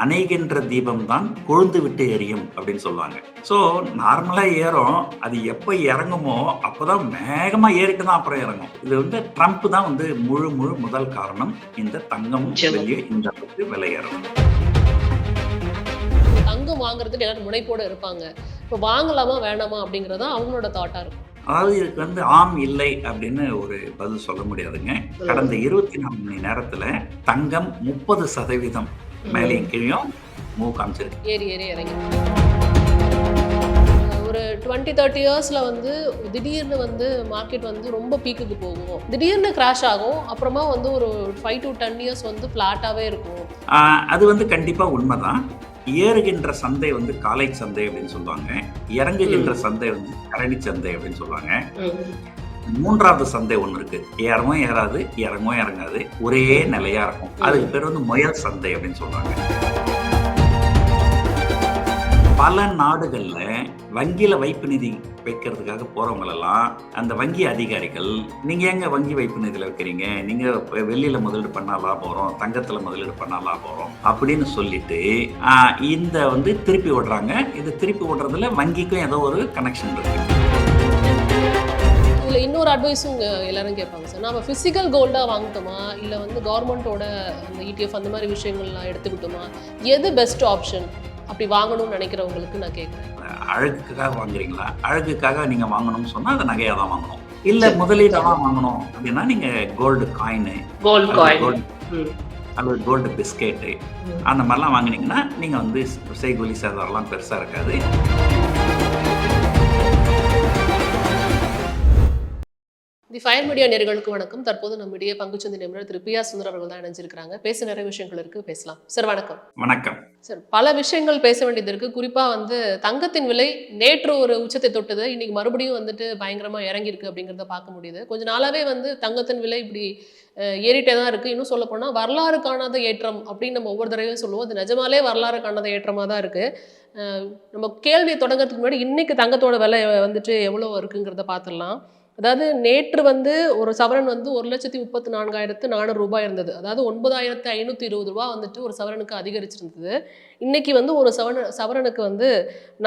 அணைகின்ற தீபம் தான் கொழுந்து விட்டு எரியும் அப்படின்னு சொல்லுவாங்க. ஸோ நார்மலா ஏறும், அது எப்போ இறங்குமோ அப்போதான் வேகமா ஏறிட்டு தான் அப்புறம் இறங்கும். இது வந்து ட்ரம்ப் தான் வந்து முழு முதல் காரணம் இந்த தங்கம் வெளியே இந்த அளவுக்கு விலை ஏறும். தங்கம் வாங்குறதுக்கு எல்லாரும் முனைப்போட இருப்பாங்க. இப்போ வாங்கலாமா வேணாமா அப்படிங்கிறது அவங்களோட தாட்டா இருக்கும். அதாவது இதுக்கு வந்து ஆம் இல்லை அப்படின்னு ஒரு பதில் சொல்ல முடியாதுங்க. கடந்த 24 மணி நேரத்துல தங்கம் 30% மேலேயும் கீழும் மூவ் காமிச்சிருக்கு. ஏறி இறங்கி ஒரு 20-30 இயர்ஸ்ல வந்து திடீர்னு வந்து மார்க்கெட் வந்து ரொம்ப பீக்குக்கு போகும், திடீர்னு கிராஷ் ஆகும், அப்புறமா வந்து ஒரு 5 to 10 இயர்ஸ் வந்து பிளாட்டாவே இருக்கும். அது வந்து கண்டிப்பா உண்மைதான். ஏறுகின்ற சந்தை வந்து காலை சந்தை அப்படின்னு சொல்லுவாங்க, இறங்குகின்ற சந்தை வந்து கரணி சந்தை அப்படின்னு சொல்லுவாங்க. மூன்றாவது சந்தை ஒண்ணு இருக்கு, ஏறவும் ஏறாது இறங்கவும் இறங்காது, ஒரே நிலையா இருக்கும். அதுக்கு பேர் வந்து முயல் சந்தை அப்படின்னு சொல்றாங்க. பல நாடுகள்ல வங்கியில வைப்பு நிதி வைக்கிறதுக்காக போறவங்க எல்லாம் அந்த வங்கி அதிகாரிகள், நீங்க எங்க வங்கி வைப்பு நிதியில வைக்கிறீங்க, நீங்க வெளியில முதலீடு பண்ணா லாபம் வரும், தங்கத்துல முதலீடு பண்ணா லாபம் வரும் அப்படின்னு சொல்லிட்டு இந்த வந்து திருப்பி விடுறாங்க. இது திருப்பி விடுறதுல வங்கிக்கும் ஏதோ ஒரு கனெக்ஷன் இருக்கு. இதுல இன்னொரு அட்வைஸும் எல்லாரும் கேட்பாங்க சார், நாம பிசிக்கல் கோல்டா வாங்கிட்டோமா இல்ல வந்து கவர்மெண்டோட அந்த ETF அந்த மாதிரி விஷயங்கள்லாம் எடுத்துக்கிட்டோமா, எது பெஸ்ட் ஆப்ஷன் அப்படி வாங்கணும்னு நினைக்கிறவங்களுக்கு நான் கேட்குறேன். அழகுக்காக வாங்குறீங்களா? அழகுக்காக நீங்க வாங்கணும்னு சொன்னா அதை நகையா தான் வாங்கணும். இல்ல முதலீடெல்லாம் வாங்கணும் அப்படின்னா நீங்க கோல்டு காயின் அல்லது கோல்டு பிஸ்கெட்டு அந்த மாதிரிலாம் வாங்கினீங்கன்னா நீங்க வந்து செய்கூலி சேதாரம்லாம் பெருசா இருக்காது. தி ஃபயர் மீடியா நேயர்களுக்கு வணக்கம். தற்போது நம்முடைய பங்குச்சந்தை நிபுணர் திரு பிஆர் சுந்தர் அவர்கள் தான் இணைஞ்சிருக்கிறாங்க. பேச நிறைய விஷயங்கள் இருக்கு, பேசலாம் சார். வணக்கம். வணக்கம் சார். பல விஷயங்கள் பேச வேண்டியது இருக்கு. குறிப்பா வந்து தங்கத்தின் விலை நேற்று ஒரு உச்சத்தை தொட்டது, இன்னைக்கு மறுபடியும் வந்துட்டு பயங்கரமா இறங்கி இருக்கு அப்படிங்கிறத பார்க்க முடியுது. கொஞ்ச நாளாவே வந்து தங்கத்தின் விலை இப்படி ஏறிட்டே தான் இருக்கு. இன்னும் சொல்ல போனா வரலாறு காணாத ஏற்றம் அப்படின்னு நம்ம ஒவ்வொரு தடவையும் சொல்லுவோம். அது நிஜமாலே வரலாறு காணாத ஏற்றமா தான் இருக்கு. நம்ம கேள்வியை தொடங்கிறதுக்கு முன்னாடி இன்னைக்கு தங்கத்தோட விலை வந்துட்டு எவ்வளோ இருக்குங்கிறத பார்த்துடலாம். அதாவது நேற்று வந்து ஒரு சவரன் வந்து 1,34,400 ரூபாய் இருந்தது. அதாவது 9,520 ரூபாய் வந்துட்டு ஒரு சவரனுக்கு அதிகரிச்சிருந்தது. இன்னைக்கு வந்து ஒரு சவரனுக்கு வந்து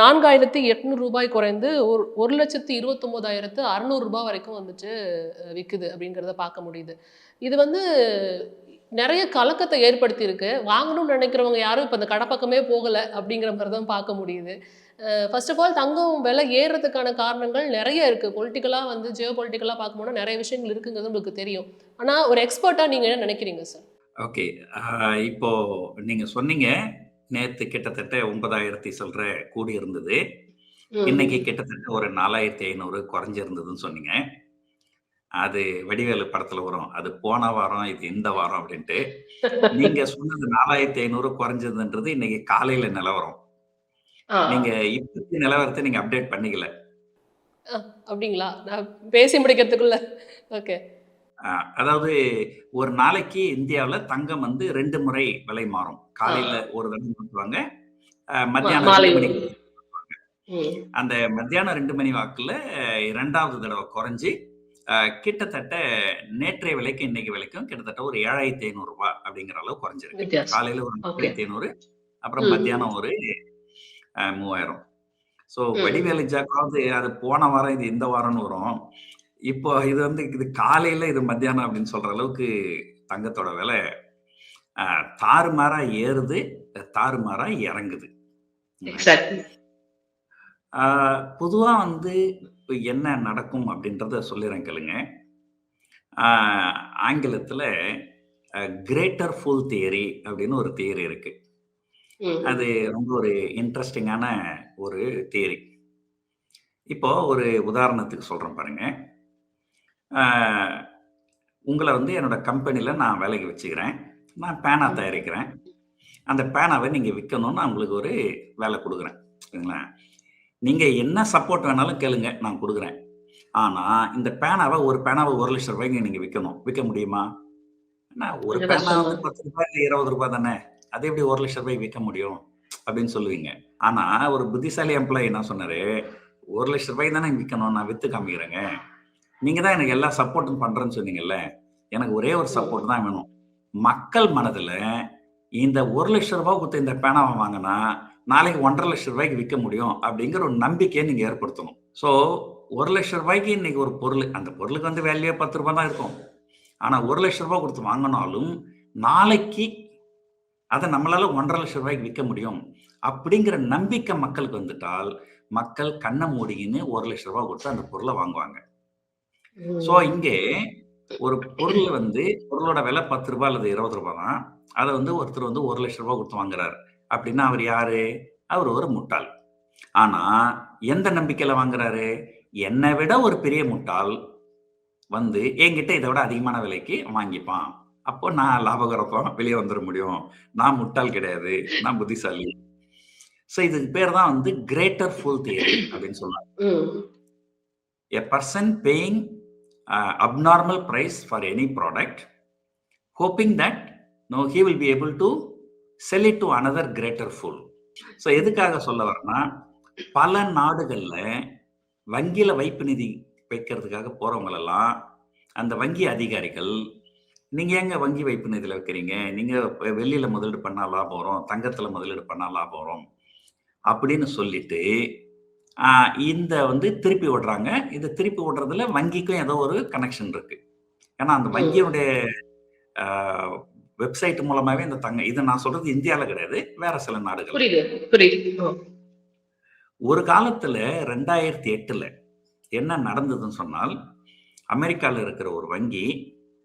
4,800 ரூபாய் குறைந்து 1,29,600 ரூபாய் வரைக்கும் வந்துட்டு விற்குது அப்படிங்கிறத பார்க்க முடியுது. இது வந்து நிறைய கலக்கத்தை ஏற்படுத்தி இருக்கு. வாங்கணும்னு நினைக்கிறவங்க யாரும் இப்போ அந்த கடப்பக்கமே போகலை அப்படிங்கிற மாதிரி தான் பார்க்க முடியுது. ஃபர்ஸ்ட் ஆஃப் ஆல் தங்கம் விலை ஏறுறதுக்கான காரணங்கள் நிறைய இருக்குது. பொலிட்டிக்கலாக வந்து ஜியோ பொலிட்டிக்கலாக பார்க்கும்போது நிறைய விஷயங்கள் இருக்குங்கிறது உங்களுக்கு தெரியும். ஆனால் ஒரு எக்ஸ்பர்ட்டாக நீங்கள் என்ன நினைக்கிறீங்க சார்? ஓகே, இப்போ நீங்கள் சொன்னீங்க நேற்று கிட்டத்தட்ட 9,000 சொல்ற கூடி இருந்தது, இன்னைக்கு கிட்டத்தட்ட ஒரு 4,500 குறைஞ்சிருந்ததுன்னு சொன்னீங்க. அது வடிவேலு படத்துல வரும், அது போன வாரம் இது இந்த வாரம் அப்படின்ட்டு. நீங்க சொன்னது 4,500 குறைஞ்சதுன்றது இன்னைக்கு காலையில நிலவரம். நீங்க இப்பத்தி நிலவரத்தை நீங்க அப்டேட் பண்ணிக்கல. அப்படிங்களா? நான் பேசி முடிக்கிறதுக்குள்ள. ஓகே. அதாவது ஒரு நாளைக்கு இந்தியாவில் தங்கம் வந்து 2 முறை விலை மாறும். காலையில ஒரு தடவை மாற்றுவாங்க, மத்தியானம் 2 மணிக்கு. அந்த மத்தியானம் 2 மணி வாக்குல 2வது தடவை குறைஞ்சி கிட்டத்தட்ட நேற்றைய விலைக்கு இன்னைக்கு விலைக்கும் கிட்டத்தட்ட ஒரு 7,500 ரூபாய் அப்படிங்கிற அளவு குறைஞ்சிருக்கு. காலையில ஒரு 4,500, அப்புறம் மத்தியானம் ஒரு 3,000. ஸோ வடிவேலு ஜாக்காவது அது போன வாரம் இது இந்த வாரம்னு வரும். இப்போ இது வந்து இது காலையில இது மத்தியானம் அப்படின்னு சொல்ற அளவுக்கு தங்கத்தோட விலை தாறுமாறா ஏறுது, தாறுமாறா இறங்குது. பொதுவா வந்து இப்போ என்ன நடக்கும் அப்படின்றத சொல்லிடுறேன் கேளுங்க. ஆங்கிலத்துல கிரேட்டர் ஃபுல் தியரி அப்படின்னு ஒரு தியரி இருக்கு. அது ரொம்ப ஒரு இன்ட்ரெஸ்டிங்கான ஒரு தியரி. இப்போ ஒரு உதாரணத்துக்கு சொல்றேன் பாருங்க. உங்களை வந்து என்னோட கம்பெனில நான் வேலைக்கு வச்சுக்கிறேன். நான் பேனா தயாரிக்கிறேன். அந்த பேனாவை நீங்க விற்கணும்னு நான் உங்களுக்கு ஒரு வேலை கொடுக்குறேன், சரிங்களா? நீங்க என்ன சப்போர்ட் வேணாலும் கேளுங்க, நான் கொடுக்குறேன். ஆனா இந்த பேனாவை ஒரு பேனாவை 1,00,000 ரூபாய்க்கு நீங்க விற்கணும். விற்க முடியுமா? ஒரு பேனா வந்து 10 ரூபாய் 20 ரூபாய் தானே, அது எப்படி 1,00,000 ரூபாய் விற்க முடியும் அப்படின்னு சொல்லுவீங்க. ஆனா ஒரு புத்திசாலி எம்ப்ளாயி என்ன சொன்னாரு, 1,00,000 ரூபாய் தானே விற்கணும், நான் வித்து காமிக்கிறேங்க. நீங்க தான் எனக்கு எல்லா சப்போர்ட்டும் பண்றேன்னு சொன்னீங்கல்ல, எனக்கு ஒரே ஒரு சப்போர்ட் தான் வேணும். மக்கள் மனதுல இந்த 1,00,000 கொடுத்த இந்த பேனாவை வாங்கினா நாளைக்கு 1,50,000 விற்க முடியும் அப்படிங்கிற ஒரு நம்பிக்கையை நீங்க ஏற்படுத்தணும். ஸோ 1,00,000 இன்னைக்கு ஒரு பொருள், அந்த பொருளுக்கு வந்து வேல்யூ 10 ரூபாய் தான் இருக்கும். ஆனா 1,00,000 கொடுத்து வாங்கினாலும் நாளைக்கு அதை நம்மளால 1,50,000 விற்க முடியும் அப்படிங்கிற நம்பிக்கை மக்களுக்கு வந்துட்டால் மக்கள் கண்ணை மூடிக்கின்னு 1,00,000 கொடுத்து அந்த பொருளை வாங்குவாங்க. ஸோ இங்கே ஒரு பொருள் வந்து பொருளோட விலை 10 ரூபாய் அல்லது 20 ரூபாய் தான். அதை வந்து ஒருத்தர் வந்து 1,00,000 கொடுத்து வாங்குறாரு அப்படின்னா அவர் யாரு? அவர் ஒரு முட்டாள். ஆனா எந்த நம்பிக்கையில வாங்குறாரு? என்னை விட ஒரு பெரிய முட்டாள் வந்து என்கிட்ட இதை விட அதிகமான விலைக்கு வாங்கிப்பான். அப்போ நான் லாபகரமா வெளியே வந்துட முடியும். நான் முட்டாள் கிடையாது, நான் புத்திசாலி. ஸோ இதுக்கு பேர் தான் வந்து கிரேட்டர் ஃபூல் தியரி அப்படின்னு சொல்றாங்க. A person paying abnormal price for any product, hoping that he will be able to sell it to another greater fool. So எதுக்காக சொல்ல வரேன்னா, பல நாடுகள்ல வங்கியில வைப்பு நிதி வைக்கிறதுக்காக போறவங்களெல்லாம் அந்த வங்கி அதிகாரிகள், நீங்க ஏங்க வங்கி வைப்பு நிதியில வைக்கிறீங்க? நீங்க வெள்ளியில முதலீடு பண்ணா லாபம் வரும், தங்கத்துல முதலீடு பண்ணா லாபம் வரும் அப்படின்னு சொல்லிட்டு இந்த வந்து திருப்பி விடுறாங்க. இது திருப்பி விடுறதுல வங்கிக்கும் ஏதோ ஒரு கனெக்ஷன் இருக்கு. ஏன்னா அந்த வங்கியுடைய வெப்சைட் மூலமாவே இந்த இது நான் சொல்றது இந்தியால கிடையாது, வேற சில நாடுகள். ஒரு காலத்துல 2008ல என்ன நடந்ததுன்னு சொன்னால், அமெரிக்கால இருக்கிற ஒரு வங்கி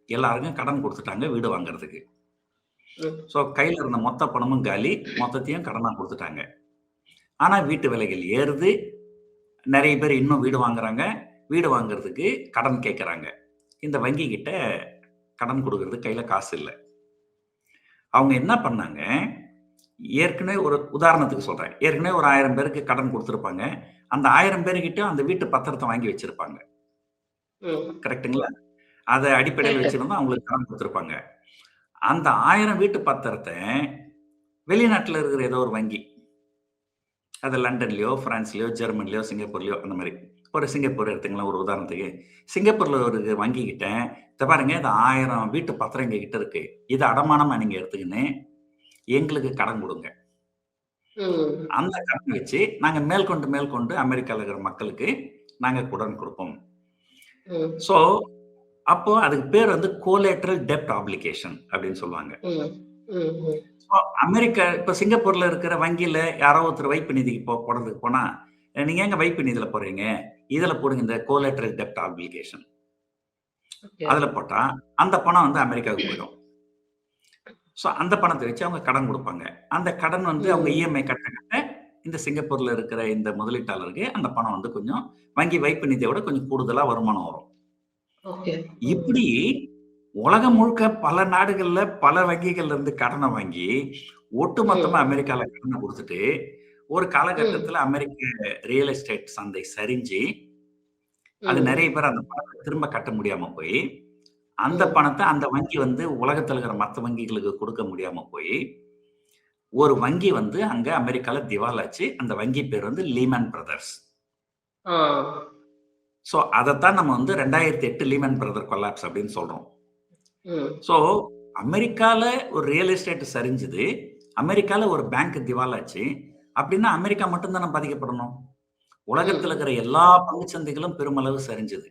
எல்லாருக்கும் கடன் கொடுத்துட்டாங்க வீடு வாங்குறதுக்கு. ஸோ கையில இருந்த மொத்த பணமும் காலி, மொத்தத்தையும் கடனா கொடுத்துட்டாங்க. ஆனா வீட்டு விலைகள் ஏறுது, நிறைய பேர் இன்னும் வீடு வாங்குறாங்க, வீடு வாங்குறதுக்கு கடன் கேட்கறாங்க. இந்த வங்கி கிட்ட கடன் கொடுக்கறது கையில காசு இல்லை. அவங்க என்ன பண்ணாங்க, ஏற்கனவே ஒரு உதாரணத்துக்கு சொல்றேன், ஏற்கனவே ஒரு 1000 பேருக்கு கடன் கொடுத்துருப்பாங்க. அந்த 1000 பேருக்கிட்ட அந்த வீட்டு பத்திரத்தை வாங்கி வச்சிருப்பாங்க. கரெக்டுங்களா? அதை அடிப்படையில் வச்சிருந்தா அவங்களுக்கு கடன் கொடுத்துருப்பாங்க. அந்த 1000 வீட்டு பத்திரத்தை வெளிநாட்டுல இருக்கிற ஏதோ ஒரு வங்கி, அது லண்டன்லயோ, பிரான்ஸ்லயோ, ஜெர்மன்லயோ, சிங்கப்பூர்லயோ, அந்த மாதிரி ஒரு சிங்கப்பூர் எடுத்துங்களா ஒரு உதாரணத்துக்கு. சிங்கப்பூர்ல ஒரு வங்கி கிட்ட இதை பாருங்க, இது 1000 வீட்டு பத்திரம் எங்க கிட்ட இருக்கு, இது அடமானமா நீங்க எடுத்துக்கின்னு எங்களுக்கு கடன் கொடுங்க. அந்த கடன் வச்சு நாங்க மேற்கொண்டு அமெரிக்கால இருக்கிற மக்களுக்கு நாங்க கடன் கொடுப்போம். சோ அப்போ அதுக்கு பேர் வந்து கோலேட்ரல் டெப்ட் ஆப்ளிகேஷன் அப்படின்னு சொல்லுவாங்க. அமெரிக்கா இப்ப சிங்கப்பூர்ல இருக்கிற வங்கியில யாரோ ஒருத்தர் வைப்பு நிதிக்கு போடுறதுக்கு போனா, நீங்க எங்க வைப்பு நிதியில போடுறீங்க, இதுல போடுங்க இந்த கோலேட்ரல் டெப்ட் ஆப்ளிகேஷன். அதுல போட்டா அந்த பணம் வந்து அமெரிக்காவுக்கு போயிடும். ஸோ அந்த பணத்தை வச்சு அவங்க கடன் கொடுப்பாங்க. அந்த கடன் வந்து அவங்க இஎம்ஐ கட்ட இந்த சிங்கப்பூர்ல இருக்கிற இந்த முதலீட்டாளருக்கு அந்த பணம் வந்து கொஞ்சம் வங்கி வைப்பு நிதியை விட கொஞ்சம் கூடுதலா வருமானம் வரும். இப்படி உலகம் முழுக்க பல நாடுகள்ல பல வங்கிகள்ல இருந்து கடனை வாங்கி ஒட்டுமொத்தமா அமெரிக்கால கடனை கொடுத்துட்டு ஒரு காலகட்டத்துல அமெரிக்க ரியல் எஸ்டேட் சந்தை சரிஞ்சு அது நிறைய பேர் அந்த பணத்தை திரும்ப கட்ட முடியாம போய் அந்த பணத்தை அந்த வங்கி வந்து உலகத்துல இருக்கிற மற்ற வங்கிகளுக்கு கொடுக்க முடியாம போய் ஒரு வங்கி வந்து அங்க அமெரிக்கால திவாலாச்சு. அந்த வங்கி பேர் வந்து லீமன் பிரதர்ஸ். சோ அதைத்தான் நம்ம வந்து 2008 லீமன் பிரதர் கொலாப்ஸ் அப்படின்னு சொல்றோம். சோ அமெரிக்கால ஒரு ரியல் எஸ்டேட் சரிஞ்சுது, அமெரிக்கால ஒரு பேங்க் திவாலாச்சு அப்படின்னா அமெரிக்கா மட்டும் தானே பாதிக்கப்படணும். உலகத்துல இருக்கிற எல்லா பங்குச்சந்தைகளும் பெருமளவு சரிஞ்சது.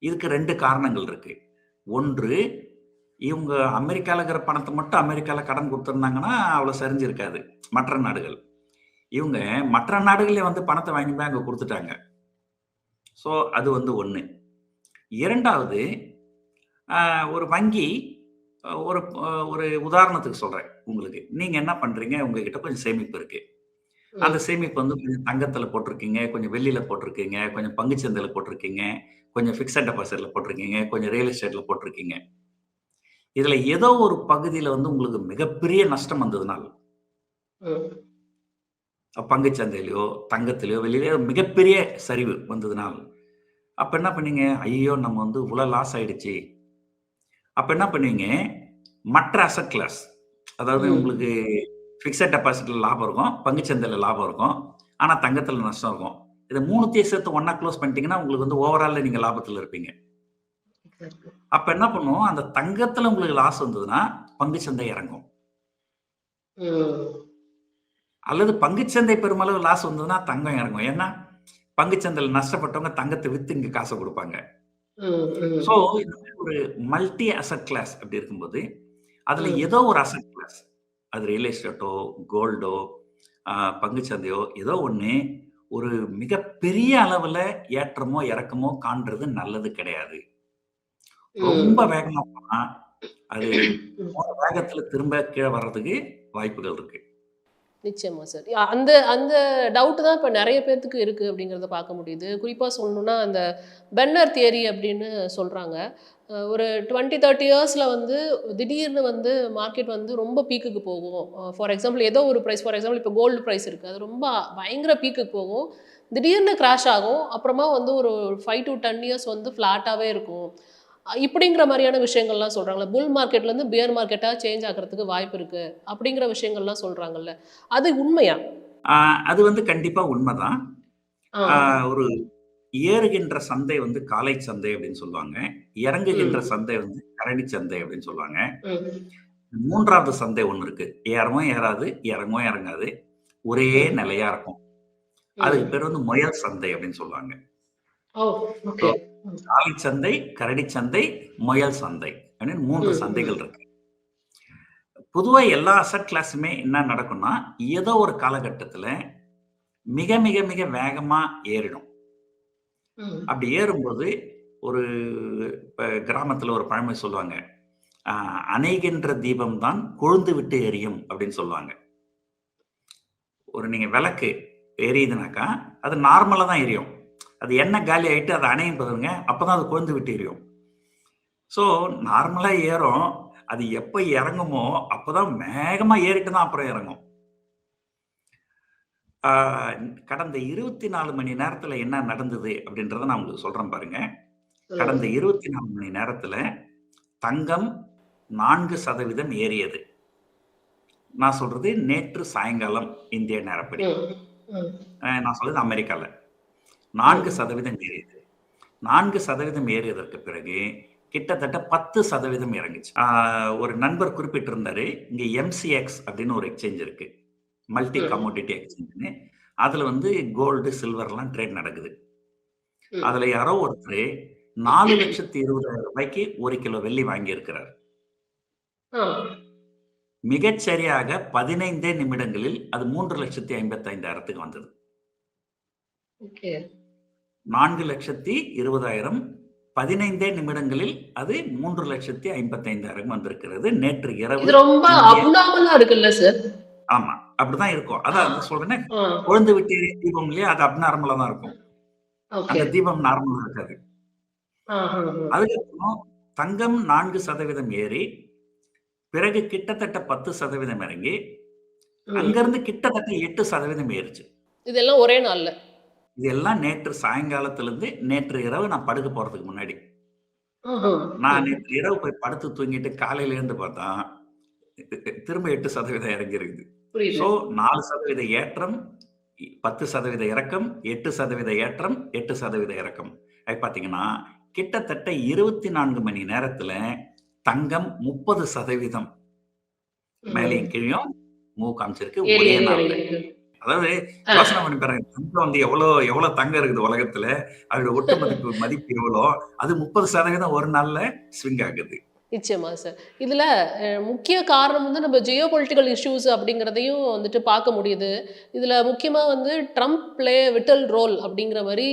இதுக்கு 2 காரணங்கள் இருக்கு. ஒன்று, இவங்க அமெரிக்கால இருக்கிற பணத்தை மட்டும் அமெரிக்கால கடன் கொடுத்துருந்தாங்கன்னா அவ்வளவு சரிஞ்சிருக்காது மற்ற நாடுகள். இவங்க மற்ற நாடுகளே வந்து பணத்தை வாங்கி போய் அங்க கொடுத்துட்டாங்க. ஸோ அது வந்து ஒண்ணு. இரண்டாவது, ஒரு வங்கி ஒரு ஒரு உதாரணத்துக்கு சொல்றேன் உங்களுக்கு. நீங்க என்ன பண்றீங்க, உங்ககிட்ட கொஞ்சம் சேமிப்பு இருக்கு. அந்த சேமிப்பு வந்து கொஞ்சம் தங்கத்துல போட்டிருக்கீங்க, கொஞ்சம் வெள்ளியில போட்டிருக்கீங்க, கொஞ்சம் பங்குச்சந்தையில போட்டிருக்கீங்க, கொஞ்சம் பிக்ஸட் டெபாசிட்ல போட்டிருக்கீங்க, கொஞ்சம் ரியல் எஸ்டேட்ல போட்டிருக்கீங்க. இதுல ஏதோ ஒரு பகுதியில வந்து உங்களுக்கு மிகப்பெரிய நஷ்டம் வந்ததுனால், பங்குச்சந்தையிலயோ தங்கத்திலயோ வெளியிலயோ மிகப்பெரிய சரிவு வந்ததுனால், அப்ப என்ன பண்ணீங்க, ஐயோ நம்ம வந்து இவ்வளவு லாஸ் ஆயிடுச்சு. அப்ப என்ன பண்ணுவீங்க, மற்ற அசெட் கிளாஸ், அதாவது உங்களுக்கு பிக்ஸட் டெபாசிட்ல லாபம் இருக்கும், பங்குச்சந்தையில லாபம் இருக்கும், ஆனா தங்கத்துல நஷ்டம் இருக்கும். இதை 3த்தையும் சேர்த்து ஒன்னா க்ளோஸ் பண்ணிட்டீங்கன்னா உங்களுக்கு வந்து ஓவரால் நீங்க லாபத்துல இருப்பீங்க. அப்ப என்ன பண்ணுவோம், அந்த தங்கத்துல உங்களுக்கு லாஸ் வந்ததுன்னா பங்குச்சந்தை இறங்கும். ம். அல்லது பங்குச்சந்தை பெருமளவு லாஸ் வந்ததுன்னா தங்கம் இறங்கும். ஏன்னா, பங்குச்சந்தையில நஷ்டப்பட்டவங்க தங்கத்த வித்து இங்க காச குடுப்பாங்க. ம். ஸோ, ம். இந்த மாரி ஒரு மல்டி அசெட் கிளாஸ் அப்படி இருக்கும்போது, அதுல ம். ஏதோ ஒரு அசெட் கிளாஸ், அது ரியல் எஸ்டேட்டோ, கோல்டோ, அ பங்குச்சந்தையோ ஏதோ ஒண்ணு ஒரு மிகப்பெரிய அளவுல ஏற்றமோ, இறக்கமோ காண்றது நல்லது கிடையாது. ரொம்ப ம். வேகமா போனா, அது ம். போன வேகத்துல திரும்ப கீழ வர்றதுக்கு வாய்ப்புகள் இருக்கு. நிச்சயமா சார். அந்த அந்த டவுட் தான் இப்ப நெறைய பேத்துக்கு இருக்கு அப்படிங்கிறத பார்க்க முடியுது. குறிப்பா சொல்லணும்னா, அந்த பென்னர் தியரி அப்படின்னு சொல்றாங்க. ஒரு 20, 30 இயர்ஸ்ல வந்து திடீர்னு வந்து மார்க்கெட் வந்து ரொம்ப பீக்குக்கு போகும். ஃபார் எக்ஸாம்பிள் ஏதோ ஒரு பிரைஸ் ஃபார் எக்ஸாம்பிள் இப்போ கோல்டு பிரைஸ் இருக்கு. அது ரொம்ப பயங்கர பீக்குக்கு போகும். திடீர்னு கிராஷ் ஆகும். அப்புறமா வந்து ஒரு 5 to 10 இயர்ஸ் வந்து ஃப்ளாட்டாவே இருக்கும். இப்படிங்கிற மாரியான விஷயங்கள்லாம் சொல்றாங்கல்ல. புல் மார்க்கெட்லேருந்து பியர் மார்க்கெட்டா சேஞ்ச் ஆகுறதுக்கு வாய்ப்பு இருக்கு. அப்படிங்கிற விஷயங்கள்லாம் சொல்றாங்கல்ல. அது உண்மையா? ஆ அது வந்து கண்டிப்பா உண்மதான். ஆ. ஆ ஒரு ஏறுகின்ற சந்தை வந்து காலை சந்தை அப்படின்னு சொல்லுவாங்க. இறங்குகின்ற ம். சந்தை வந்து கரணி சந்தை அப்படின்னு சொல்லுவாங்க. ம். 3வது சந்தை ஒண்ணு இருக்கு. ஏறவும் ஏறாது, இறங்கவும் இறங்காது. ஒரே ம். நிலையா இருக்கும். அதுக்கு ம். பேரு வந்து முயல் சந்தை அப்படின்னு சொல்லுவாங்க. ஓ! So okay. ம். காலை சந்தை, கரடி சந்தை, முயல் சந்தை அப்படின்னு 3 ம். சந்தைகள் ம். இருக்கு. பொதுவா எல்லா அசெட் கிளாஸுமே என்ன நடக்கும்னா, ஏதோ ஒரு காலகட்டத்தில மிக, மிக, மிக வேகமா ஏறிடும். ம். அப்படி ஏறும்போது ஒரு இப்ப கிராமத்தில ஒரு பழமொழி சொல்லுவாங்க. அ "அணைகின்ற தீபம் தான் கொழுந்து விட்டு எரியும்" அப்படின்னு சொல்லுவாங்க. ஒரு நீங்க விளக்கு எரியுதுனாக்கா, அது நார்மலா தான் எரியும். அது எண்ணெய் காலி ஆயிட்டு அது அணையும் பாருங்க, அப்பதான் அது கொழுந்து விட்டு எரியும். ஸோ நார்மலா ஏறும். அது எப்ப இறங்குமோ, அப்பதான் வேகமா ஏறிட்டு தான் அப்புறம் இறங்கும். ஆ கடந்த 24 மணி நேரத்தில என்ன நடந்தது அப்படின்றத நான் உங்களுக்கு சொல்றேன் பாருங்க. சொல்லுங்க. கடந்த 24 மணி நேரத்தில தங்கம் 4% ஏறியது. நான் சொல்றது நேற்று சாயங்காலம் இந்திய நேரப்படி. ம். ம். நான் சொல்றது அமெரிக்கால. ம். 4% ஏறியது. 4% ஏறியதற்கு பிறகு கிட்டத்தட்ட 10% இறங்குச்சு. ஒரு நண்பர் குறிப்பிட்டிருந்தாரு. இங்க எம்சிஎக்ஸ் அப்படின்னு ஒரு எக்ஸ்சேஞ்ச் இருக்கு. மல்டி ம். கமோடிட்டி எக்ஸ்சேஞ்சுன்னு. அதுல வந்து கோல்டு, சில்வர்லாம் ட்ரேட் நடக்குது. ம். அதுல யாரோ ஒருத்தரு ரூ. 4,20,000 1 கிலோ வெள்ளி வாங்கியிருக்கிறார். ஆ. மிகச்சரியாக 15 நிமிடங்களில் அது 3,55,000க்கு வந்தது. ஓகே. 4,20,000 15 நிமிடங்களில் அது 3,55,000 வந்திருக்கிறது. நேற்று இரவு இது ரொம்ப இந்திய அப்நார்மலா இருக்குல்ல சார்? ஆமா. அப்படிதான் இருக்கும். ஆ. அதான் சொல்றேனே, ஆ. கொழுந்து விட்டு எரியும் தீபம் இல்லையா? அது அப்நார்மலா தான் இருக்கும். ஓகே. அந்த தீபம் நார்மலா இருக்காது. ஆஹஹ. அதுக்கப்புறம் தங்கம் 4% ஏறி, பிறகு கிட்டத்தட்ட 10% இறங்கி, ம். அங்கருந்து கிட்டத்தட்ட 8% ஏறுச்சு. இதெல்லாம் ஒரே நாள்ல. இது எல்லாம் நேற்று சாயங்காலத்திலிருந்து நேற்று இரவு நான் படுக்க போறதுக்கு முன்னாடி. ஆஹா. நான் ம். நேற்று இரவு போய் படுத்து தூங்கிட்டு காலையில எழுந்து பார்த்தா, திரும்ப 8% இறங்கியிருக்குது. புரியுது. ஸோ 4% ஏற்றம், 10% இறக்கம், 8% ஏற்றம், 8% இறக்கம். அது பார்த்தீங்கன்னா, கிட்டத்தட்ட 24 மணி நேரத்தில தங்கம் 30% மேலயும் ம். கீழயும் மூவ் காமிச்சிருக்கு ஏறி, ஒரே ஏறி நாள்ல. இறங்கியிருக்கு. அதாவது ஆ. யோசனை பண்ணி பாருங்க. தங்கம் வந்து எவ்வளோ எவ்வளோ தங்கம் இருக்குது உலகத்துல. அதோட ஒட்டு மதிப்பு எவ்வளோ? அது 30% ஒரு நாள்ல ஸ்விங் ஆகுது. நிச்சயமா சார். இதுல முக்கிய காரணம் வந்து நம்ம ஜியோ பொலிட்டிக்கல் இஷ்யூஸ் அப்படிங்கிறதையும் வந்துட்டு பார்க்க முடியுது. இதுல முக்கியமா வந்து ட்ரம்ப் பிளே விட்டல் ரோல் அப்படிங்கிற மாரி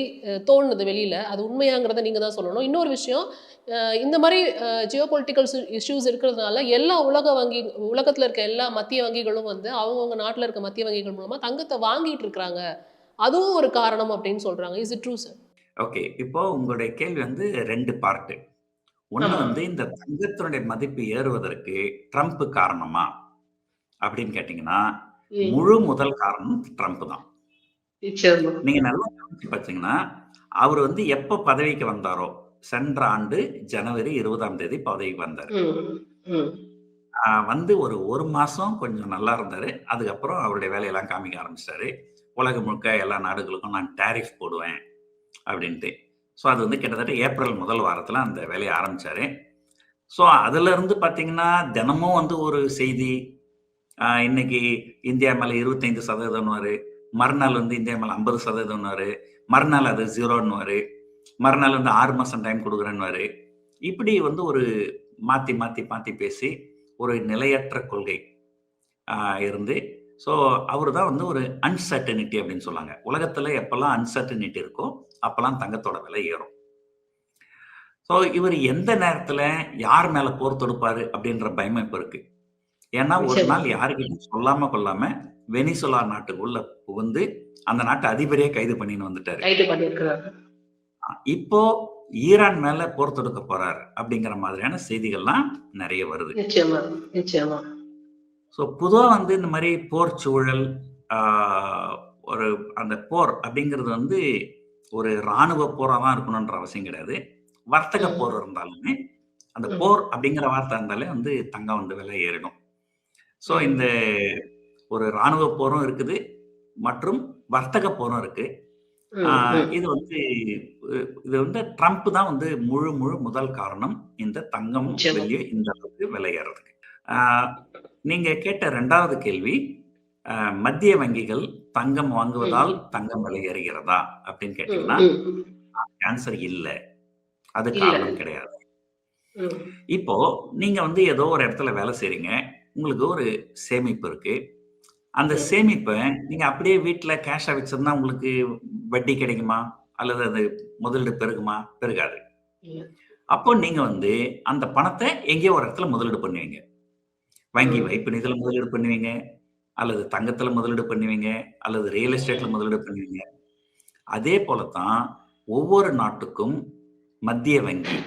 தோணுது வெளியில. அது உண்மையாங்கிறத நீங்க தான் சொல்லணும். இன்னொரு விஷயம், இந்த மாரி ஜியோ பொலிட்டிக்கல் இஷ்யூஸ் இருக்கிறதுனால எல்லா உலகத்துல இருக்க எல்லா மத்திய வங்கிகளும் வந்து அவங்கவங்க நாட்டுல இருக்க மத்திய வங்கிகள் மூலமா தங்கத்த வாங்கிட்டு இருக்கிறாங்க. அதுவும் ஒரு காரணம் அப்படின்னு சொல்றாங்க. Is it true sir? Okay. இப்போ உங்களுடைய கேள்வி வந்து 2 பார்ட். ஒண்ணு ஆமா. வந்து இந்த தங்கத்தினுடைய மதிப்பு ஏறுவதற்கு ட்ரம்ப் காரணமா? அப்படின்னு கேட்டீங்கன்னா, ம். முழு முதல் காரணம் ட்ரம்ப் தான். நிச்சயமா. நீங்க நல்லா கவனிச்சு பார்த்தீங்கன்னா, அவரு வந்து எப்ப பதவிக்கு வந்தாரோ, சென்ற ஆண்டு ஜனவரி 20ஆம் தேதி பதவிக்கு வந்தாரு. ம். ம். வந்து ஒரு 1 மாசம் கொஞ்சம் நல்லா இருந்தாரு. அதுக்கப்புறம் அவருடைய வேலையெல்லாம் காமிக்க ஆரம்பிச்சுட்டாரு. உலகம் முழுக்க எல்லா நாடுகளுக்கும் நான் டாரிஃப் போடுவேன் அப்படின்ட்டு. ஸோ அது வந்து கிட்டத்தட்ட ஏப்ரல் முதல் வாரத்தில அந்த வேலைய ஆரம்பிச்சாரு. ஸோ அதிலிருந்து பார்த்தீங்கன்னா, தினமும் வந்து ஒரு செய்தி, இன்னைக்கு இந்தியா மேல 25% மறுநாள் வந்து இந்தியா மேல 50% மறுநாள் அது 0 மறுநாள் வந்து 6 மாசம் டைம் கொடுக்குறேன்னு இப்படி வந்து ஒரு மாத்தி மாத்தி மாத்தி பேசி ஒரு நிலையற்ற கொள்கை இருந்து ஸோ அவர் தான் வந்து ஒரு அன்சர்டனிட்டி அப்படின்னு சொல்லாங்க. உலகத்துல எப்பெல்லாம் அன்சர்டனிட்டி இருக்கோ அப்பெல்லாம் தங்கத்தோட விலை ஏறும். ஸோ இவர் எந்த நேரத்துல யார் மேல போர் தொடுப்பாரு அப்படின்ற பயமும் இப்ப இருக்கு. ஏன்னா ஒரு நாள் யாருக்கிட்டையும் சொல்லாம கொள்ளாம வெனிசுலா நாட்டுக்குள்ள புகுந்து அந்த நாட்டு அதிபரையே கைது பண்ணின்னு வந்துட்டாரு. இப்போ ஈரான் மேல போர் தொடுக்க போறார் அப்படிங்கிற மாதிரியான செய்திகள்லாம் நிறைய வருது. ஸோ பொதுவா வந்து இந்த மாதிரி போர் சூழல் ஒரு அந்த போர் அப்படிங்கிறது வந்து ஒரு இராணுவ போரா தான் இருக்கணும்ன்ற அவசியம் கிடையாது. வர்த்தக போர் இருந்தாலுமே அந்த போர் அப்படிங்கிற வார்த்தை இருந்தாலே வந்து தங்கம் வந்து விலை ஏறிடும். ஸோ இந்த ஒரு இராணுவ போரும் இருக்குது மற்றும் வர்த்தக போரும் இருக்கு. இது வந்து ட்ரம்ப் தான் வந்து முழு முதல் காரணம் இந்த தங்கம் வெள்ளி இந்த அளவுக்கு விலை ஏறதுக்கு. நீங்க கேட்ட 2வது கேள்வி, மத்திய வங்கிகள் தங்கம் வாங்குவதால் தங்கம் விலை ஏறுகிறதா அப்படின்னு கேட்டீங்கன்னா ஆன்சர் இல்ல. அது காரணம் கிடையாது. இப்போ நீங்க வந்து ஏதோ ஒரு இடத்துல வேலை செய்றீங்க, உங்களுக்கு ஒரு சேமிப்பு இருக்கு. அந்த சேமிப்பை நீங்க அப்படியே வீட்டுல கேஷா வச்சிருந்தா உங்களுக்கு வட்டி கிடைக்குமா அல்லது அது முதலீடு பெருகுமா? பெருகாது. அப்போ நீங்க வந்து அந்த பணத்தை எங்கேயோ ஒரு இடத்துல முதலீடு பண்ணுவீங்க. வங்கி வைப்பு நிதியில முதலீடு பண்ணுவீங்க, அல்லது தங்கத்துல முதலீடு பண்ணுவீங்க, அல்லது ரியல் எஸ்டேட்ல முதலீடு பண்ணுவீங்க. அதே போலதான் ஒவ்வொரு நாட்டுக்கும் மத்திய வங்கி,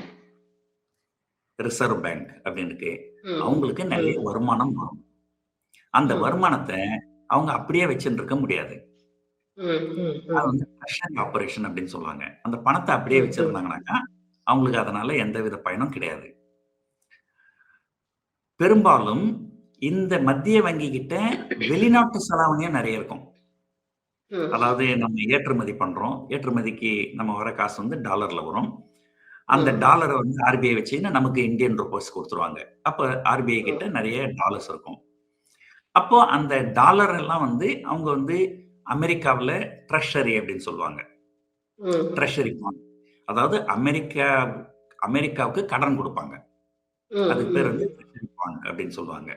ரிசர்வ் பேங்க் அப்படின்னு அவங்களுக்கு நிறைய வருமானம் வரும். அந்த வருமானத்தை அவங்க அப்படியே வச்சுட்டு இருக்க முடியாது. அது வந்து ட்ரெஷரி ஆபரேஷன் அப்படின்னு சொல்லுவாங்க. அந்த பணத்தை அப்படியே வச்சிருந்தாங்கன்னாக்கா அவங்களுக்கு அதனால எந்தவித பயனும் கிடையாது. பெரும்பாலும் இந்த மத்திய வங்கி கிட்ட வெளிநாட்டு செலாவணியும் நிறைய இருக்கும். அதாவது நம்ம ஏற்றுமதி பண்றோம். ஏற்றுமதிக்கு நம்ம வர காசு வந்து டாலர்ல வரும். அந்த டாலரை வந்து ஆர்பிஐ வச்சுன்னு நமக்கு இந்தியன் ரூபீஸ் கொடுத்துருவாங்க. அப்ப ஆர்பிஐ கிட்ட நிறைய டாலர்ஸ் இருக்கும். அப்போ அந்த டாலர் எல்லாம் வந்து அவங்க வந்து அமெரிக்காவில் ட்ரெஷரி அப்படின்னு சொல்லுவாங்க. ட்ரெஷரி பாண்ட், அதாவது அமெரிக்காவுக்கு கடன் கொடுப்பாங்க. அதுக்கு பேர் வந்து ட்ரெஷரி பாண்ட் அப்படின்னு சொல்லுவாங்க.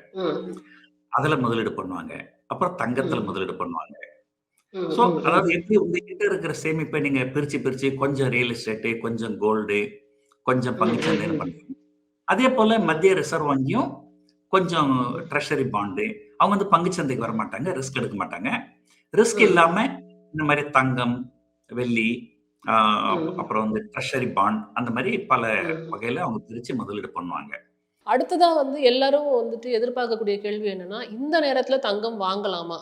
அதுல முதலீடு பண்ணுவாங்க. அப்புறம் தங்கத்துல முதலீடு பண்ணுவாங்க. ஸோ அதாவது எப்படி உங்ககிட்ட இருக்கிற சேமிப்பை நீங்க பிரிச்சு கொஞ்சம் ரியல் எஸ்டேட்டு, கொஞ்சம் கோல்டு, கொஞ்சம் பங்குச்சந்தைன்னு பண்ணுவீங்க. அதே போல மத்திய ரிசர்வ் வங்கியும் கொஞ்சம் ட்ரெஷரி பாண்டு, அவங்க வந்து பங்குச்சந்தைக்கு வர மாட்டாங்க, ரிஸ்க் எடுக்க மாட்டாங்க. ரிஸ்க் இல்லாம இந்த மாதிரி தங்கம், வெள்ளி, அப்புறம் வந்து ட்ரெஷரி பாண்ட் அந்த மாதிரி பல வகையில அவங்க பிரிச்சு முதலீடு பண்ணுவாங்க. அடுத்ததா வந்து எல்லாரும் வந்துட்டு எதிர்பார்க்கக்கூடிய கேள்வி என்னன்னா, இந்த நேரத்துல தங்கம் வாங்கலாமா?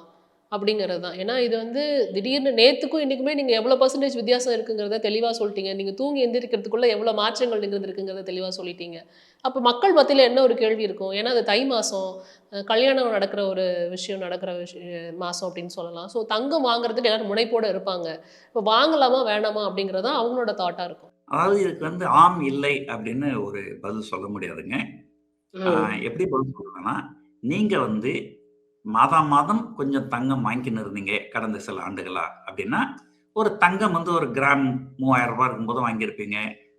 அப்படிங்கிறது தான். ஏன்னா இது வந்து திடீர்னு நேத்துக்கும் இன்னைக்குமே நீங்க எவ்வளோ % வித்தியாசம் இருக்குங்கிறத தெளிவா சொல்லிட்டீங்க. நீங்க தூங்கி எந்திரிக்கிறதுக்குள்ள எவ்வளோ மாற்றங்கள் நிகழ்ந்திருக்குங்கிறத தெளிவா சொல்லிட்டீங்க. அப்ப மக்கள் மத்தியில என்ன ஒரு கேள்வி இருக்கும்? ஏன்னா அது தை மாசம், கல்யாணம் நடக்கிற ஒரு விஷயம் நடக்கிற மாசம் அப்படின்னு சொல்லலாம். ஸோ தங்கம் வாங்குறதுக்கு எல்லாரும் முனைப்போட இருப்பாங்க. இப்போ வாங்கலாமா? வேணாமா? அப்படிங்கிறது தான் அவங்களோட தாட்டா இருக்கும். அதாவது இதுக்கு வந்து ஆம், இல்லை அப்படின்னு ஒரு பதில் சொல்ல முடியாதுங்க. எப்படி பதில் சொல்றேன்னா, நீங்க வந்து மாதம் கொஞ்சம் தங்கம் வாங்கின்னு இருந்தீங்க கடந்த சில ஆண்டுகளா அப்படின்னா, ஒரு தங்கம் வந்து ஒரு கிராம் ரூ. 3000 இருக்கும்போது வாங்கியிருப்பீங்க,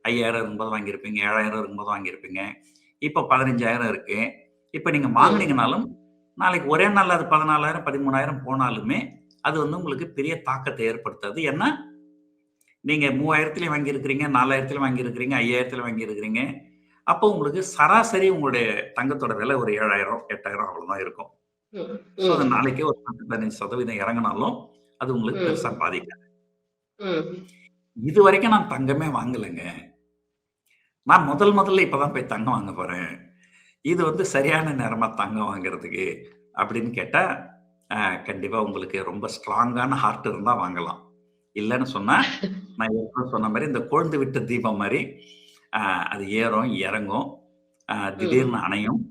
5000 இருக்கும்போது வாங்கியிருப்பீங்க, 7000 இருக்கும்போது வாங்கியிருப்பீங்க. இப்போ 15,000 இருக்கு. இப்போ நீங்க வாங்குனீங்கனாலும் நாளைக்கு ஒரே நாள்ல அது 14,000, 13,000 போனாலுமே அது வந்து உங்களுக்கு பெரிய தாக்கத்தை ஏற்படுத்தாது. ஏன்னா நீங்க 3000 வாங்கியிருக்கிறீங்க, 4000 வாங்கியிருக்கிறீங்க, 5000 வாங்கியிருக்கிறீங்க. அப்போ உங்களுக்கு சராசரி உங்களுடைய தங்கத்தோட விலை ஒரு 7,000, 8,000 அவ்வளவுதான் இருக்கும். ஸோ அது நாளைக்கே ஒரு 10, 15% இறங்கினாலும் அது உங்களுக்கு பெருசா பாதிக்காது. இது வரைக்கும் நான் தங்கமே வாங்கலைங்க. நான் முதல்ல இப்பதான் போய் தங்கம் வாங்க போறேன். இது வந்து சரியான நேரமா தங்கம் வாங்குறதுக்கு அப்படின்னு கேட்டா, கண்டிப்பா உங்களுக்கு ரொம்ப ஸ்ட்ராங்கான ஹார்ட் இருந்தா வாங்கலாம். இல்லைன்னு சொன்னா நான் ஏற்கனவே சொன்ன மாதிரி இந்த கொழுந்து விட்ட தீபம் மாதிரி அது ஏறும், இறங்கும், திடீர்னு அணையும்.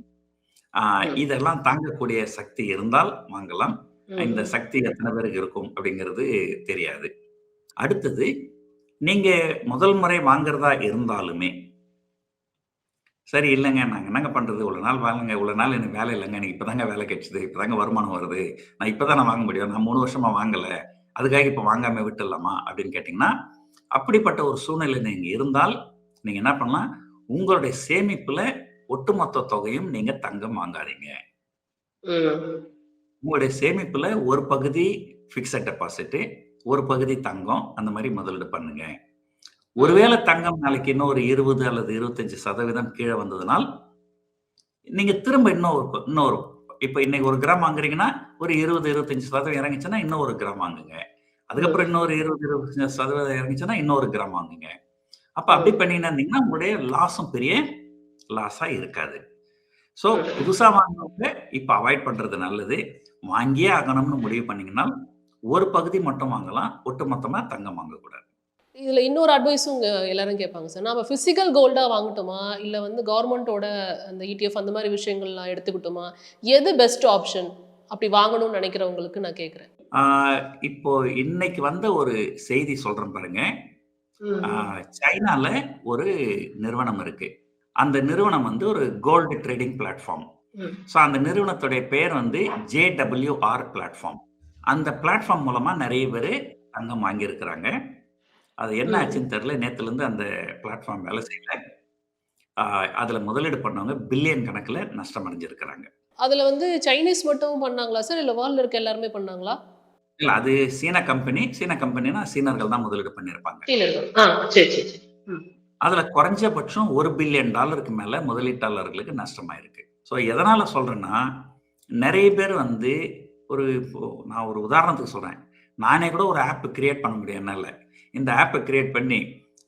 இதெல்லாம் தாங்கக்கூடிய சக்தி இருந்தால் வாங்கலாம். இந்த சக்தி எத்தனை பேருக்கு இருக்கும் அப்படிங்கிறது தெரியாது. அடுத்தது, நீங்க முதல் முறை வாங்குறதா இருந்தாலுமே சரி இல்லங்க. நாங்க என்னங்க பண்றது? இவ்வளோ நாள் வாங்குங்க. இவ்வளோ நாள் எனக்கு வேலை இல்லங்க. எனக்கு இப்பதாங்க வேலை கிடைச்சது. இப்பதாங்க வருமானம் வருது. நான் இப்ப தானே வாங்க முடியும். நான் 3 வருஷமா வாங்கல. அதுக்காக இப்ப வாங்காம விட்டுடலாமா? அப்படின்னு கேட்டீங்கன்னா, அப்படிப்பட்ட ஒரு சூழ்நிலை நீங்க இருந்தால், நீங்க என்ன பண்ணலாம்? உங்களுடைய சேமிப்புல ஒட்டுமொத்த தொகையும் நீங்க தங்கம் வாங்காதீங்க. ம். உங்களுடைய சேமிப்புல ஒரு பகுதி பிக்ஸட் டெபாசிட், ஒரு பகுதி தங்கம் அந்த மாரி முதலீடு பண்ணுங்க. ஒருவேளை ம். தங்கம் நாளைக்கு இன்னும் ஒரு 20 அல்லது 25% கீழ வந்ததுனால், நீங்க திரும்ப இன்னொரு இப்ப இன்னைக்கு 1 கிராம் வாங்குறீங்கன்னா, ஒரு 20, 25% இறங்குச்சுன்னா, இன்னும் 1 கிராம் வாங்குங்க. அதுக்கப்புறம் ம். இன்னொரு 20, 25% இறங்குச்சுன்னா, இன்னும் 1 கிராம் வாங்குங்க. அப்ப அப்படி ம். பண்ணினே இருந்தீங்கன்னா, உங்களுடைய லாஸும் பெரிய லாஸா இருக்காது. ஸோ ம். புதுசா வாங்குறவங்க இப்ப அவாய்ட் பண்றது நல்லது. வாங்கியே ஆகணும்னு முடிவு பண்ணீங்கன்னா, ஒரு பகுதி மட்டும் வாங்கலாம். ஒட்டுமொத்தமா தங்கம் வாங்கக்கூடாது. இதுல இன்னொரு அட்வைஸும் எல்லாரும் கேட்பாங்க சார். நாம பிசிக்கல் கோல்டா வாங்கட்டுமா? இல்ல வந்து கவர்மெண்ட்டோட அந்த இடிஎஃப் அந்த மாரி விஷயங்கள்லாம் எடுத்துக்கட்டுமா? எது பெஸ்ட் ஆப்ஷன்? அப்படி வாங்கணும்னு நெனைக்கிறவங்களுக்கு நான் கேட்கிறேன். ஆ இப்போ இன்னைக்கு வந்த ஒரு செய்தி சொல்றேன் பாருங்க. ஆ ம். சைனால ஒரு நிறுவனம் இருக்கு. அந்த நிறுவனம் வந்து ஒரு கோல்டு ட்ரேடிங் பிளாட்ஃபார்ம். ம். ஸோ அந்த நிறுவனத்துடைய பெயர் வந்து JWR பிளாட்ஃபார்ம். அந்த பிளாட்ஃபார்ம் மூலமா நெறைய பேரு தங்கம் வாங்கியிருக்கிறாங்க. அது என்ன ம். ஆச்சுன்னு தெரியல. நேத்துலருந்து அந்த பிளாட்ஃபார்ம் வேலை செய்யல. ஆ அதுல முதலீடு பண்ணவங்க பில்லியன் கணக்குல நஷ்டம் அடைஞ்சிருக்கிறாங்க. அதுல வந்து சைனீஸ் மட்டும் பண்ணாங்களா சார்? இல்ல வேர்ல்ட்ல இருக்க எல்லாருமே பண்ணாங்களா? இல்ல அது சீன கம்பெனி. சீன கம்பெனினா சீனர்கள் தான் முதலீடு பண்ணியிருப்பாங்க. சீனர்கள். சரி, சரி, சரி. ம். அதுல குறைஞ்சபட்சம் $1 பில்லியன் மேல முதலீட்டாளர்களுக்கு நஷ்டமாயிருக்கு. ஸோ எதனால சொல்றேன்னா, நெறைய பேர் வந்து இப்போ நான் ஒரு உதாரணத்துக்கு சொல்றேன். நானே கூட ஒரு ஆப் கிரியேட் பண்ண முடியும் என்னால. இந்த ஆப்ப கிரியேட் பண்ணி,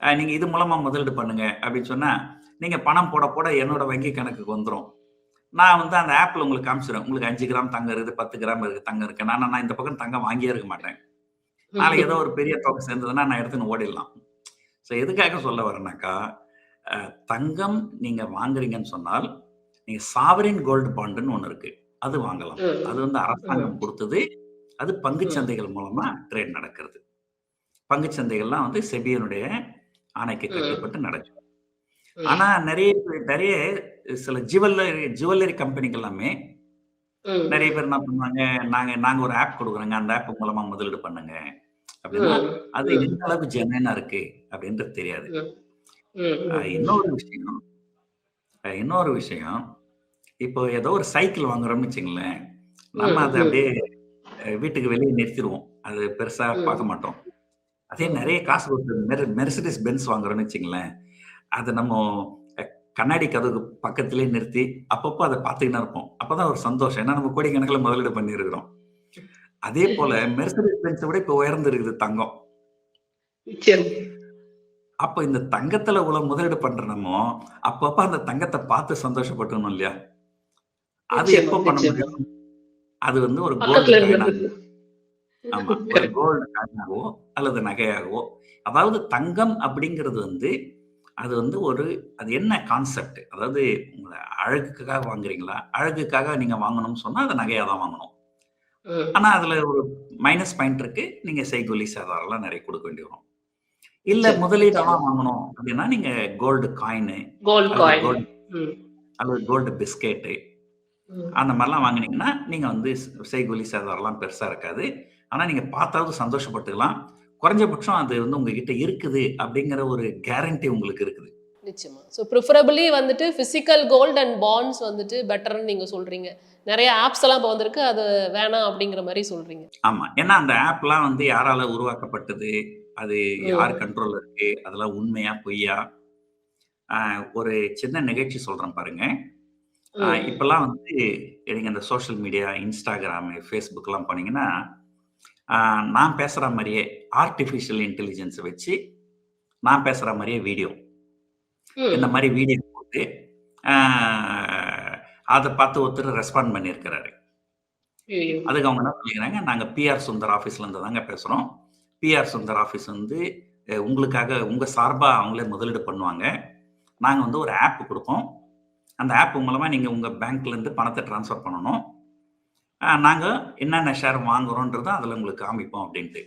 நீங்க இது மூலமா முதலீடு பண்ணுங்க அப்படின்னு சொன்னா, நீங்க பணம் போட போட என்னோட வங்கி கணக்குக்கு வந்துரும். நான் வந்து அந்த ஆப்ல உங்களுக்கு காமிச்சுருவேன். உங்களுக்கு 5 கிராம் தங்கம் இருக்குது, 10 கிராம் இருக்கு தங்கம் இருக்கு. நான் இந்த பக்கம் தங்கம் வாங்கியே இருக்க மாட்டேன். நாளைக்கு ஏதோ ஒரு பெரிய தொகை சேர்ந்ததுன்னா நான் எடுத்துன்னு ஓடிடலாம். ஸோ எதுக்காக சொல்ல வரேன்னாக்கா, அ தங்கம் நீங்க வாங்குறீங்கன்னு சொன்னால், நீங்க சாவரின் கோல்ட் பாண்டுன்னு ஒண்ணு இருக்கு. அது வாங்கலாம். அது ம். வந்து ம். அரசாங்கம் குடுத்தது. அது பங்குச் ம். சந்தைகள் மூலமா ட்ரேட் நடக்கிறது. பங்குச் சந்தைகள்லாம் வந்து செபியினுடைய ஆணைக்கு ம். கட்டுப்பட்டு நடக்குது. ஆனா ம். நெறைய சில ஜுவல்லரி கம்பெனிகள் எல்லாமே நெறைய ம். பேர் என்ன பண்ணுவாங்க, நாங்க நாங்க ஒரு ஆப் குடுக்குறோங்க. அந்த ஆப் மூலமா முதலீடு பண்ணுங்க. அப்படின்னா, ம். அது ம். எந்த அளவுக்கு ஜென்யூனா இருக்கு அப்படின்றது தெரியாது. ம். ம். ம். இன்னொரு விஷயம் இன்னொரு விஷயம், இப்போ ஏதோ ஒரு சைக்கிள் வாங்குறோம்னு வச்சுக்கங்களேன், நம்ம ம். அத அப்படியே ம். வீட்டுக்கு வெளிய நிறுத்திருவோம். அது பெருசா ம். பார்க்க மாட்டோம். அதே ம். நெறைய காசு குடுத்து மெர்சிடிஸ் பென்ஸ் வாங்குறோம்னு வச்சுக்கங்களேன், அத நம்ம அ கண்ணாடி கதவுக்கு பக்கத்திலேயே நிறுத்தி, அப்பப்போ அத பார்த்துக்கினே இருப்போம். அப்பதான் ஒரு சந்தோஷம். ஏன்னா நம்ம கோடிக்கணக்குல முதலீடு பண்ணியிருக்கிறோம். அதே போல மெர்சிடிஸ் பென்ஸ விட இப்ப உயர்ந்து இருக்குது தங்கம். நிச்சயம். அப்ப இந்த தங்கத்துல இவ்வளவு முதலீடு பண்ற நம்ம, அப்பப்ப அந்த தங்கத்த பார்த்து சந்தோஷப்பட்டுக்கணும் இல்லையா? அது நிச்சயமா, எப்போ பண்ண நிச்சயமா. முடியும்? அது வந்து ஒரு கோல்டு பக்கத்துல காயினா இருந்தது. ஆமா. ஒரு கரெக்ட். கோல்டு காயினாகவோ அல்லது நகையாகவோ, அதாவது தங்கம் அப்படிங்கிறது வந்து, அது வந்து அது என்ன கான்செப்ட்? அதாவது உங்கள அழகுக்காக வாங்குறீங்களா? அழகுக்காக நீங்க வாங்கணும்னு சொன்னா, அத நகையா தான் வாங்கணும். ஆனா, ம். அதுல ஒரு மைனஸ் பாயிண்ட் இருக்கு. நீங்க செய்கூலி சேதாரம்லாம் நெறைய குடுக்க வேண்டி வரும். இல்ல நிச்சயமா, முதலீடா நிச்சயமா. வாங்கணும் அப்படின்னா, நீங்க கோல்டு காயினு கோல்ட் அல்லது காயின். கோல்டு ம். அல்லது கோல்டு பிஸ்கெட்டு ம். அந்த மாரிலாம் வாங்குனீங்கன்னா, நீங்க வந்து செய்கூலி சேதாரம்லாம் பெருசா இருக்காது. ஆனா, நீங்க பார்த்தாவது சந்தோஷப்பட்டுக்கலாம். குறைஞ்சபட்சம் அது வந்து உங்ககிட்ட இருக்குது அப்படிங்கிற ஒரு கேரண்டி உங்களுக்கு இருக்குது. நிச்சயமா. ஸோ பிரிஃபரபிலி வந்துட்டு பிசிக்கல் கோல்ட் அண்ட் பாண்ட்ஸ் வந்துட்டு பெட்டர்ன்னு நீங்க சொல்றீங்க. நெறைய ஆப்ஸ் எல்லாம் இப்ப வந்திருக்கு. அது வேணாம் அப்படிங்கிற மாரி சொல்றீங்க. ஆமா. ஏன்னா அந்த ஆப்லாம் வந்து யாரால உருவாக்கப்பட்டது? அது யார் ம். கண்ட்ரோல்ல இருக்கு? அதெல்லாம் உண்மையா? பொய்யா? ஒரு சின்ன நிகழ்ச்சி சொல்றேன் பாருங்க. ம். இப்பலாம் வந்து நீங்க இந்த சோசியல் மீடியா, Instagram, Facebookலாம் போனீங்கன்னா, அ நான் பேசுற மாரியே ஆர்ட்டிபிஷியல் இன்டெலிஜென்ஸ வச்சு, நான் பேசுற மாரியே வீடியோ. இந்த ம். மாரி வீடியோ போட்டு, ஆ அத பார்த்து ஒருத்தர் ரெஸ்பாண்ட் பண்ணியிருக்கிறாரு. ஐயய்யோ! அதுக்கு அவங்க என்ன பண்ணிக்கிறாங்க, "நாங்க பிஆர் சுந்தர் ஆஃபீஸ்ல இருந்து தாங்க பேசுறோம். பிஆர் சுந்தர் ஆஃபீஸ் வந்து உங்களுக்காக உங்க சார்பா அவங்களே முதலீடு பண்ணுவாங்க. நாங்க வந்து ஒரு ஆப் குடுப்போம். அந்த ஆப் மூலமா நீங்க உங்க பேங்க்ல இருந்து பணத்த ட்ரான்ஸ்ஃபர் பண்ணணும். நாங்க என்னென்ன ஷேர் வாங்குறோம்ன்றத அதுல உங்களுக்கு காமிப்போம்" அப்படின்ட்டு.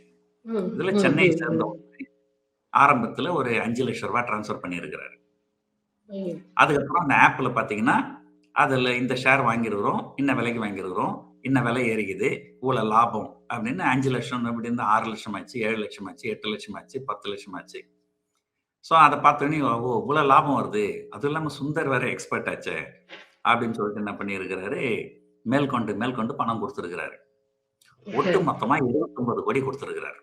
ம். இதுல ம். சென்னைய ம். ம். சேர்ந்தவர் ஆரம்பத்துல ஒரு ரூ. 5,00,000 ட்ரான்ஸ்ஃபர் பண்ணியிருக்கிறாரு. ம். அதுக்கப்புறம் அந்த ஆப்ல பார்த்தீங்கன்னா, அதுல இந்த ஷேர் வாங்கியிருக்கிறோம், இன்ன விலைக்கு வாங்கியிருக்கிறோம், இன்ன விலை ஏறிக்குது, இவ்வளோ லாபம் அப்படின்னு 5,00,000 அப்படின்னு 6,00,000 ஆச்சு, 7,00,000 ஆச்சு, 8,00,000 ஆச்சு, 10,00,000 ஆச்சு. ஸோ அத பார்த்தோனே, ஓ! இவ்வளோ லாபம் வருது. அதுவும் இல்லாம சுந்தர் வேற எக்ஸ்பர்ட் ஆச்சே! அப்படின்னு சொல்லிட்டு என்ன பண்ணியிருக்கிறாரு, மேல்கொண்டு மேல்கொண்டு பணம் குடுத்திருக்கிறாரு. ஓகே. ஒட்டு மொத்தமா 29,00,00,000 குடுத்திருக்கிறாரு.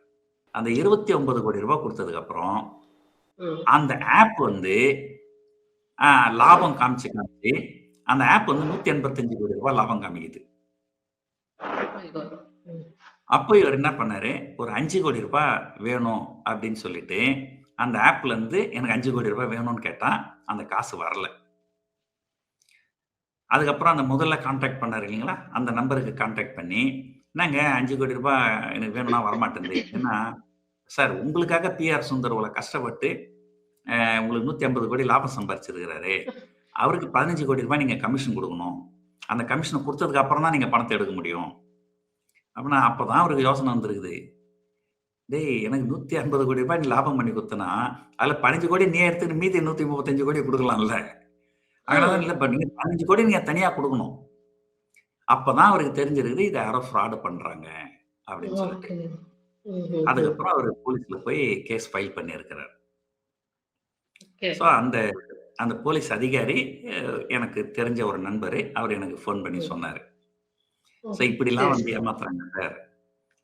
அந்த ரூ. 29,00,00,000 குடுத்ததுக்கு அப்புறம், ம். அந்த ஆப் வந்து அ லாபம் காமிச்சு காமிச்சு, அந்த ஆப் வந்து ரூ. 185,00,00,000 லாபம் காமிக்குது. My god. ம். அப்போ இவரு என்ன பண்ணாரு, ஒரு ரூ. 5,00,00,000 வேணும் அப்படின்னு சொல்லிட்டு, அந்த ஆப்ல இருந்து எனக்கு ரூ. 5,00,00,000 வேணும்னு கேட்டா, அந்த காசு வரல. அதுக்கப்புறம் அந்த முதல்ல கான்டாக்ட் பண்ணாரு இல்லைங்களா? அந்த நம்பருக்கு கான்டாக்ட் பண்ணி, "என்னங்க ரூ. 5,00,00,000 எனக்கு வேணும்னா வரமாட்டேன்து." ஏன்னா, "சார் உங்களுக்காக பி.ஆர். சுந்தர் இவ்வளோ கஷ்டப்பட்டு உங்களுக்கு 150,00,00,000 லாபம் சம்பாரிச்சிருக்கிறாரு. அவருக்கு ரூ. 15,00,00,000 நீங்க கமிஷன் குடுக்கணும். அந்த கமிஷன குடுத்ததுக்கு அப்புறம் தான் நீங்க பணத்த எடுக்க முடியும்." அப்பன்னா அப்பதான் அவருக்கு யோசனை வந்திருக்குது. "டேய் எனக்கு ரூ. 150,00,00,000 நீ லாபம் பண்ணி குடுத்தனா, அதுல 15,00,00,000 நீயே எடுத்துட்டு மீதி 135,00,00,000 குடுக்கலாம்ல." அதனால ம். இல்ல நீங்க 15,00,00,000 நீங்க தனியா குடுக்கணும். அப்பதான் அவருக்கு தெரிஞ்சிருக்குது, இத யாரோ ஃப்ராடு பண்றாங்க அப்படின்னு சொல்லிட்டு. ஓகே. ம்ஹ்ஹ்ம். அதுக்கப்புறம் அவரு போலீஸ்ல போய் கேஸ் ஃபைல் பண்ணியிருக்கிறாரு. ஓகே. ஸோ அந்த அந்த போலீஸ் அதிகாரி எனக்கு தெரிஞ்ச ஒரு நண்பரு. அவரு எனக்கு ஃபோன் பண்ணி ம். சொன்னாரு. ஓ! ஸோ இப்படிலாம் சரி, வந்து சரி. ஏமாத்துறாங்க சார்.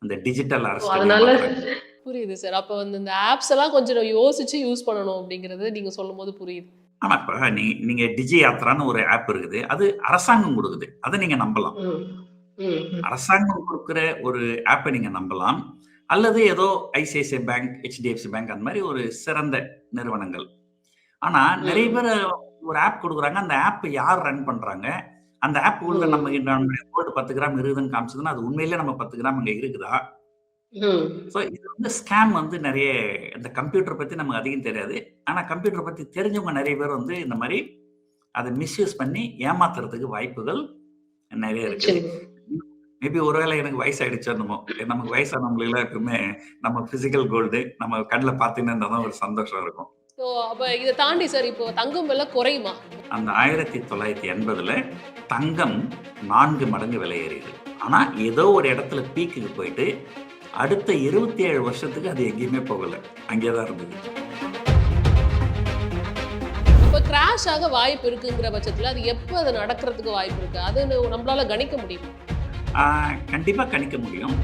அந்த டிஜிட்டல் ஓ! அரெஸ்ட்ன்னு அதனால ஏமாத்துறாங்க. புரியுது சார். அப்ப வந்து இந்த ஆப்ஸ் எல்லாம் கொஞ்சம் யோசிச்சு யூஸ் பண்ணணும் அப்படிங்கிறது நீங்க சொல்லும்போது புரியுது. ஆமா, இப்ப நீங்க டிஜி யாத்ரான்னு ஒரு ஆப் இருக்குது. அது அரசாங்கம் குடுக்குது. அத நீங்க நம்பலாம். ம். ம்ஹ்ம். அரசாங்கம் குடுக்குற ஒரு ஆப்ப நீங்க நம்பலாம். அல்லது ஏதோ ஐசிஐசிஐ பேங்க், HDFC பேங்க் அந்த மாரி ஒரு சிறந்த நிறுவனங்கள். ஆனா நெறைய ம். பேரு ஒரு ஆப் குடுக்குறாங்க. அந்த ஆப் யார் ரன் பண்றாங்க? அந்த ஆப் உள்ள ம். நம்முடைய கோல்டு 10 கிராம் இருக்குதுன்னு காமிச்சதுன்னா, அது உண்மையிலேயே நம்ம 10 கிராம் அங்க இருக்குதா? ம். ஸோ இது வந்து ஸ்கேம் வந்து நெறைய இந்த கம்ப்யூட்டர் பத்தி நமக்கு அதிகம் தெரியாது. ஆனா கம்ப்யூட்டர் பத்தி தெரிஞ்சவங்க நெறைய பேர் வந்து இந்த மாரி அத மிஸ்யூஸ் பண்ணி ஏமாத்துறதுக்கு வாய்ப்புகள் நெறைய இருக்குது. நிச்சயமா. மேபி ஒருவேளை எனக்கு வயசாயிடுச்சோ என்னமோ! நமக்கு வயசானவங்களுக்குலாம் எப்பவுமே நம்ம பிசிக்கல் கோல்டு நம்ம கண்ல பார்த்துன்னே இருந்தா தான் ஒரு சந்தோஷம் இருக்கும். ஸோ அப்ப இத தாண்டி சார் இப்போ தங்கம் விலை குறையுமா? அந்த 1980ல தங்கம் 4 மடங்கு விலை ஏறியது. ஆனா, ஏதோ ஒரு இடத்துல பீக்குக்கு போயிட்டு, அடுத்த 27 வருஷத்துக்கு அது எங்கேயுமே போகல. அங்கே தான் இருந்தது. அப்ப கிராஷ் ஆக வாய்ப்பு இருக்குங்கிற பட்சத்துல, அது எப்ப அது நடக்கிறதுக்கு வாய்ப்பு இருக்கு? அது நம்மளால கணிக்க முடியுமா? ஆ கண்டிப்பா கணிக்க முடியும்.